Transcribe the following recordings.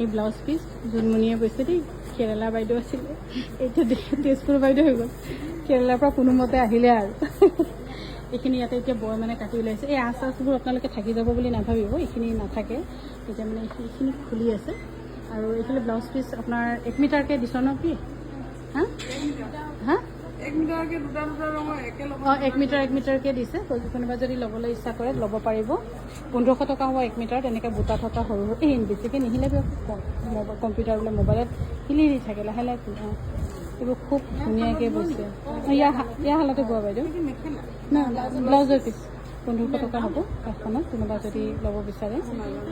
এই blouse piece জোনমণিয়ে বৈছে দেই কেৰেলা বাইদেউ আছিলে এতিয়া তেজপুৰ বাইদেউ হৈ গ'ল কেৰেলাৰ পৰা কোনোমতে আহিলে আৰু এইখিনি ইয়াতে এতিয়া বয় মানে কাটি ওলাইছে এই আঁচ আঁচবোৰ আপোনালোকে থাকি যাব বুলি নাভাবিব এইখিনি নাথাকে এতিয়া মানে এইখিনি খুলি আছে আৰু এইফালে ব্লাউজ পিচ আপোনাৰ 1 মিটাৰকৈ দিছ ন কি হা হা 1 মিটাৰকে দুটা ৰঙৰ একেলগে 1 মিটাৰকৈ দিছে কোনোবা যদি ল'বলৈ ইচ্ছা কৰে ল'ব পাৰিব 1500 টকা হ'ব 1 মিটাৰ তেনেকৈ বুটা থকা সৰু সৰু এই বেছিকৈ নিহিলে কম্পিউটাৰ বোলে মোবাইলত হিলি থাকে লাহে লাহে এইবোৰ খুব ধুনীয়াকৈ বৈছে ইয়াৰ হালতে বোৱা বাইদেউ না ব্লাউজৰ পিচ 1500 টকা হ'ব এখনত কোনোবা যদি ল'ব বিচাৰে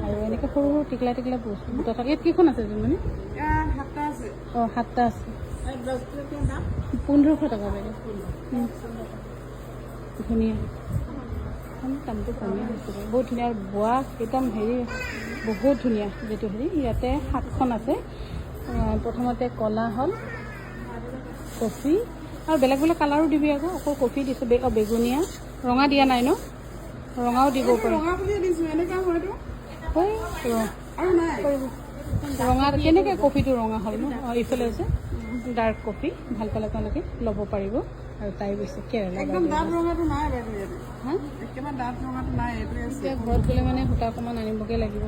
আৰু এনেকৈ সৰু সৰু টিকলা টিকলা বুটা থাকে ইয়াত কেইখন আছে মানে 7টা আছে 7টা আছে 1500 টকা বাইদেউ ধুনীয়া দামটো কমেই হৈছিলে বহুত ধুনীয়া আৰু বোৱা একদম হেৰি বহুত ধুনীয়া যিটো হেৰি ইয়াতে 7খন আছে প্ৰথমতে ক'লা হ'ল কফি আৰু বেলেগ বেলেগ কালাৰো দিবি আকৌ কফি দিছোঁ বেগুনীয়া ৰঙা দিয়া নাই ন ৰঙাও দিব পাৰে ৰঙা কেনেকৈ কফিটো ৰঙা হ'ল ন এইফালে আছে ডাৰ্ক কফি ভাল পালে আপোনালোকে ল'ব পাৰিব আৰু তাই গৈছে কেৰেলা একদম ডাঠ ৰঙাটো নাই বাইদেউ হা একেবাৰে ডাঠ ৰঙাটো নাই এইটোৱে আছে এতিয়া ঘৰত গ'লে মানে সূতা অকণমান আনিবগৈ লাগিব